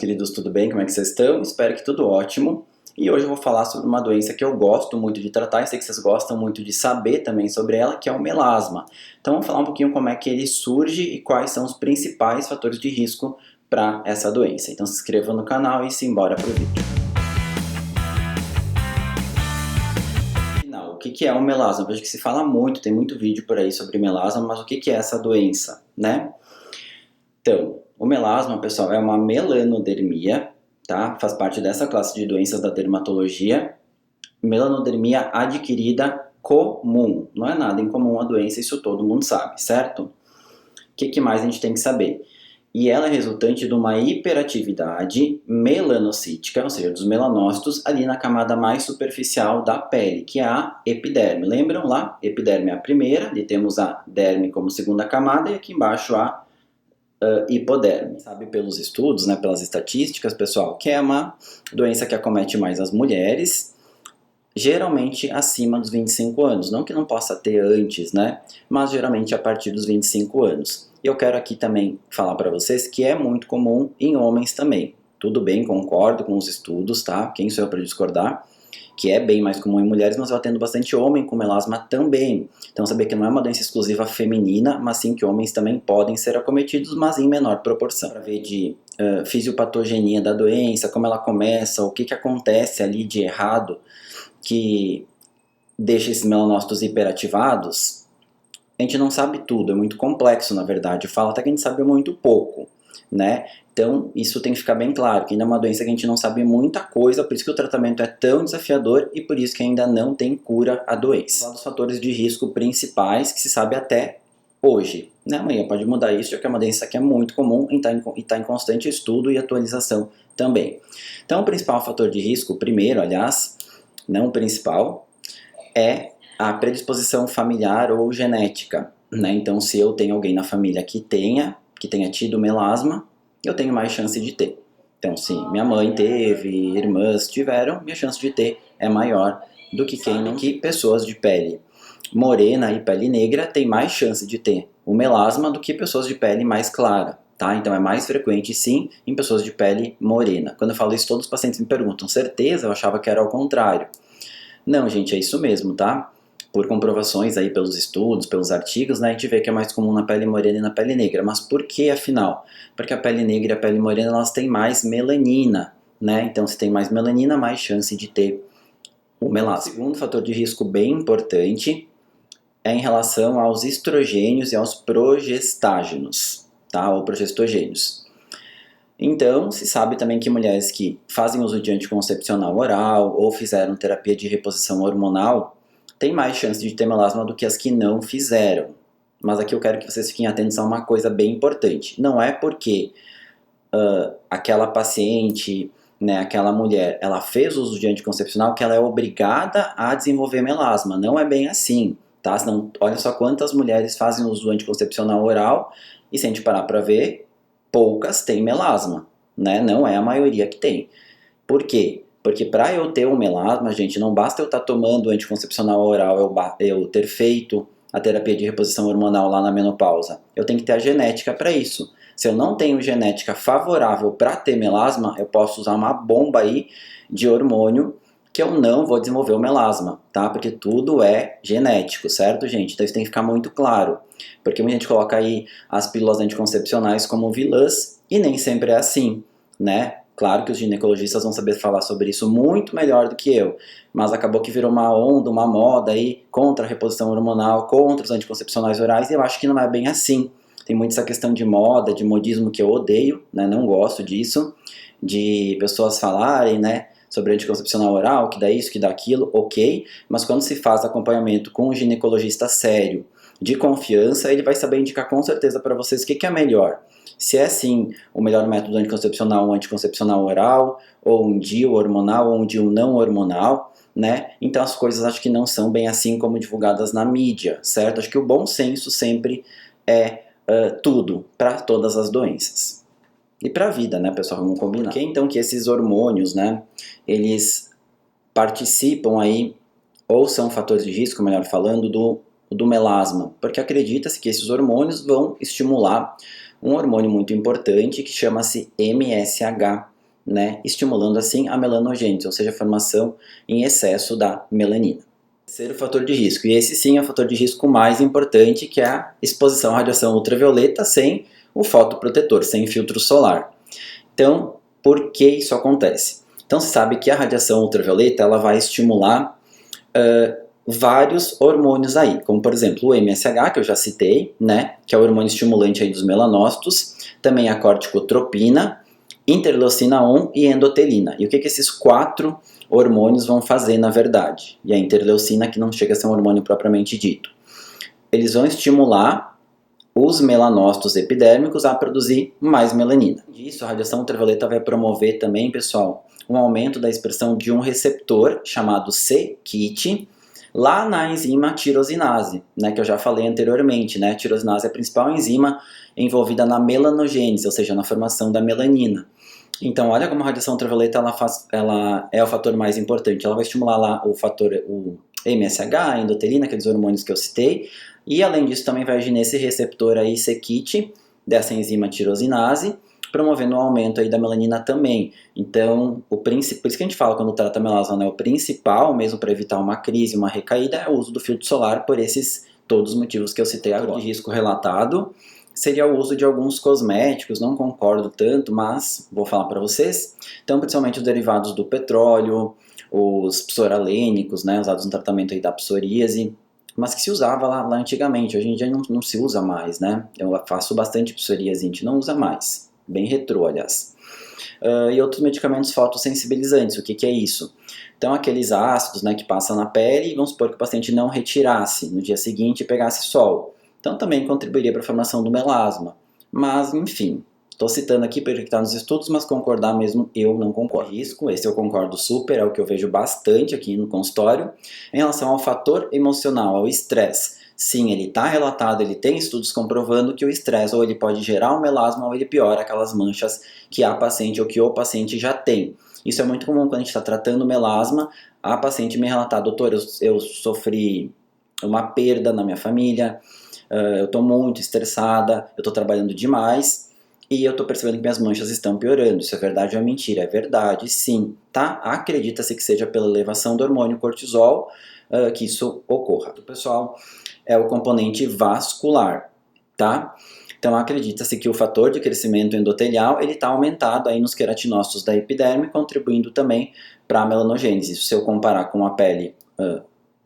Queridos, tudo bem? Como é que vocês estão? Espero que tudo ótimo. E hoje eu vou falar sobre uma doença que eu gosto muito de tratar e sei que vocês gostam muito de saber também sobre ela, que é o melasma. Então vamos falar um pouquinho como é que ele surge e quais são os principais fatores de risco para essa doença. Então se inscreva no canal e simbora pro vídeo. Afinal, o que é o melasma? Eu vejo que se fala muito, tem muito vídeo por aí sobre melasma, mas o que é essa doença, né? Então, o melasma, pessoal, é uma melanodermia, tá? Faz parte dessa classe de doenças da dermatologia. Melanodermia adquirida comum. Não é nada incomum a doença, isso todo mundo sabe, certo? O que mais a gente tem que saber? E ela é resultante de uma hiperatividade melanocítica, ou seja, dos melanócitos ali na camada mais superficial da pele, que é a epiderme. Lembram lá? Epiderme é a primeira, ali temos a derme como segunda camada e aqui embaixo a hipoderme. Sabe pelos estudos, né, pelas estatísticas, pessoal, que é uma doença que acomete mais as mulheres, geralmente acima dos 25 anos. Não que não possa ter antes, né, mas geralmente a partir dos 25 anos. E eu quero aqui também falar para vocês que é muito comum em homens também. Tudo bem, concordo com os estudos, tá? Quem sou eu para discordar? Que é bem mais comum em mulheres, mas eu atendo bastante homem com melasma também. Então saber que não é uma doença exclusiva feminina, mas sim que homens também podem ser acometidos, mas em menor proporção. Para ver de fisiopatogenia da doença, como ela começa, o que acontece ali de errado que deixa esses melanócitos hiperativados, a gente não sabe tudo, é muito complexo na verdade. Fala até que a gente sabe muito pouco, né? Então, isso tem que ficar bem claro, que ainda é uma doença que a gente não sabe muita coisa, por isso que o tratamento é tão desafiador e por isso que ainda não tem cura à doença. Um dos fatores de risco principais que se sabe até hoje, né? Amanhã pode mudar isso, já que é uma doença que é muito comum e está em constante estudo e atualização também. Então, o principal fator de risco, primeiro, aliás, não o principal, é a predisposição familiar ou genética, né? Então, se eu tenho alguém na família que tenha tido melasma, eu tenho mais chance de ter. Então, se minha mãe teve, irmãs tiveram, minha chance de ter é maior do que quem não. Que pessoas de pele morena e pele negra têm mais chance de ter o melasma do que pessoas de pele mais clara, tá? Então é mais frequente, sim, em pessoas de pele morena. Quando eu falo isso, todos os pacientes me perguntam, certeza? Eu achava que era ao contrário. Não, gente, é isso mesmo, tá? Por comprovações aí pelos estudos, pelos artigos, né, a gente vê que é mais comum na pele morena e na pele negra. Mas por que, afinal? Porque a pele negra e a pele morena, elas têm mais melanina, né? Então, se tem mais melanina, mais chance de ter o melasma. O segundo fator de risco bem importante é em relação aos estrogênios e aos progestágenos, tá? Ou progestogênios. Então, se sabe também que mulheres que fazem uso de anticoncepcional oral ou fizeram terapia de reposição hormonal têm mais chance de ter melasma do que as que não fizeram. Mas aqui eu quero que vocês fiquem atentos a uma coisa bem importante. Não é porque aquela paciente, né, aquela mulher, ela fez uso de anticoncepcional que ela é obrigada a desenvolver melasma. Não é bem assim, tá? Senão, olha só quantas mulheres fazem uso do anticoncepcional oral e se a gente parar para ver, poucas têm melasma, né? Não é a maioria que tem. Por quê? Porque para eu ter um melasma, gente, não basta eu estar tomando anticoncepcional oral, eu ter feito a terapia de reposição hormonal lá na menopausa. Eu tenho que ter a genética para isso. Se eu não tenho genética favorável para ter melasma, eu posso usar uma bomba aí de hormônio que eu não vou desenvolver o melasma, tá? Porque tudo é genético, certo, gente? Então isso tem que ficar muito claro. Porque muita gente coloca aí as pílulas anticoncepcionais como vilãs e nem sempre é assim, né? Claro que os ginecologistas vão saber falar sobre isso muito melhor do que eu, mas acabou que virou uma onda, uma moda aí contra a reposição hormonal, contra os anticoncepcionais orais, e eu acho que não é bem assim. Tem muito essa questão de moda, de modismo que eu odeio, né? Não gosto disso, de pessoas falarem, né, sobre anticoncepcional oral, que dá isso, que dá aquilo, ok, mas quando se faz acompanhamento com um ginecologista sério, de confiança, ele vai saber indicar com certeza para vocês o que é melhor. Se é sim o melhor método anticoncepcional, um anticoncepcional oral, ou um DIU hormonal, ou um DIU não hormonal, né? Então as coisas acho que não são bem assim como divulgadas na mídia, certo? Acho que o bom senso sempre é tudo, para todas as doenças. E para a vida, né, pessoal? Vamos combinar. Por que então que esses hormônios, né, eles participam aí, ou são fatores de risco, melhor falando, do melasma? Porque acredita-se que esses hormônios vão estimular um hormônio muito importante que chama-se MSH, né, estimulando assim a melanogênese, ou seja, a formação em excesso da melanina. Terceiro fator de risco, e esse sim é o fator de risco mais importante, que é a exposição à radiação ultravioleta sem o fotoprotetor, sem filtro solar. Então, por que isso acontece? Então, se sabe que a radiação ultravioleta ela vai estimular vários hormônios aí, como por exemplo o MSH, que eu já citei, né, que é o hormônio estimulante aí dos melanócitos, também a corticotropina, interleucina 1 e endotelina. E o que esses 4 hormônios vão fazer na verdade? E a interleucina, que não chega a ser um hormônio propriamente dito. Eles vão estimular os melanócitos epidérmicos a produzir mais melanina. Disso, a radiação ultravioleta vai promover também, pessoal, um aumento da expressão de um receptor chamado c-KIT, lá na enzima tirosinase, né, que eu já falei anteriormente, né? A tirosinase é a principal enzima envolvida na melanogênese, ou seja, na formação da melanina. Então, olha como a radiação ultravioleta ela é o fator mais importante. Ela vai estimular lá o MSH, a endotelina, aqueles hormônios que eu citei, e além disso também vai agir nesse receptor aí c-KIT, dessa enzima tirosinase, promovendo o aumento aí da melanina também. Então, por isso que a gente fala quando trata melasma, né, o principal, mesmo para evitar uma crise, uma recaída, é o uso do filtro solar por esses todos os motivos que eu citei agora. De risco relatado seria o uso de alguns cosméticos, não concordo tanto, mas vou falar para vocês. Então, principalmente os derivados do petróleo, os psoralênicos, né, usados no tratamento aí da psoríase, mas que se usava lá antigamente, hoje em dia não se usa mais, né? Eu faço bastante psoríase, a gente não usa mais, bem retrô, aliás. E outros medicamentos fotossensibilizantes, o que é isso? Então, aqueles ácidos, né, que passam na pele, vamos supor que o paciente não retirasse no dia seguinte e pegasse sol. Então, também contribuiria para a formação do melasma. Mas, enfim, estou citando aqui porque está nos estudos, mas concordar mesmo eu não concordo. Risco, esse eu concordo super, é o que eu vejo bastante aqui no consultório. Em relação ao fator emocional, ao estresse, sim, ele está relatado, ele tem estudos comprovando que o estresse ou ele pode gerar um melasma ou ele piora aquelas manchas que a paciente ou que o paciente já tem. Isso é muito comum quando a gente está tratando melasma, a paciente me relatar, doutor, eu sofri uma perda na minha família, eu estou muito estressada, eu estou trabalhando demais e eu estou percebendo que minhas manchas estão piorando. Isso é verdade ou é mentira? É verdade, sim, tá? Acredita-se que seja pela elevação do hormônio cortisol que isso ocorra. Pessoal, é o componente vascular, tá? Então acredita-se que o fator de crescimento endotelial ele está aumentado aí nos queratinócitos da epiderme, contribuindo também para a melanogênese. Se eu comparar com a pele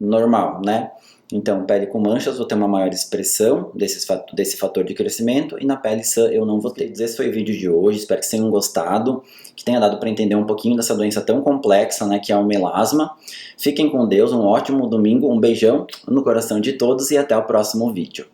normal, né? Então, pele com manchas, vou ter uma maior expressão desse fator de crescimento, e na pele sã eu não vou ter. Esse foi o vídeo de hoje, espero que vocês tenham gostado, que tenha dado para entender um pouquinho dessa doença tão complexa, né, que é o melasma. Fiquem com Deus, um ótimo domingo, um beijão no coração de todos e até o próximo vídeo.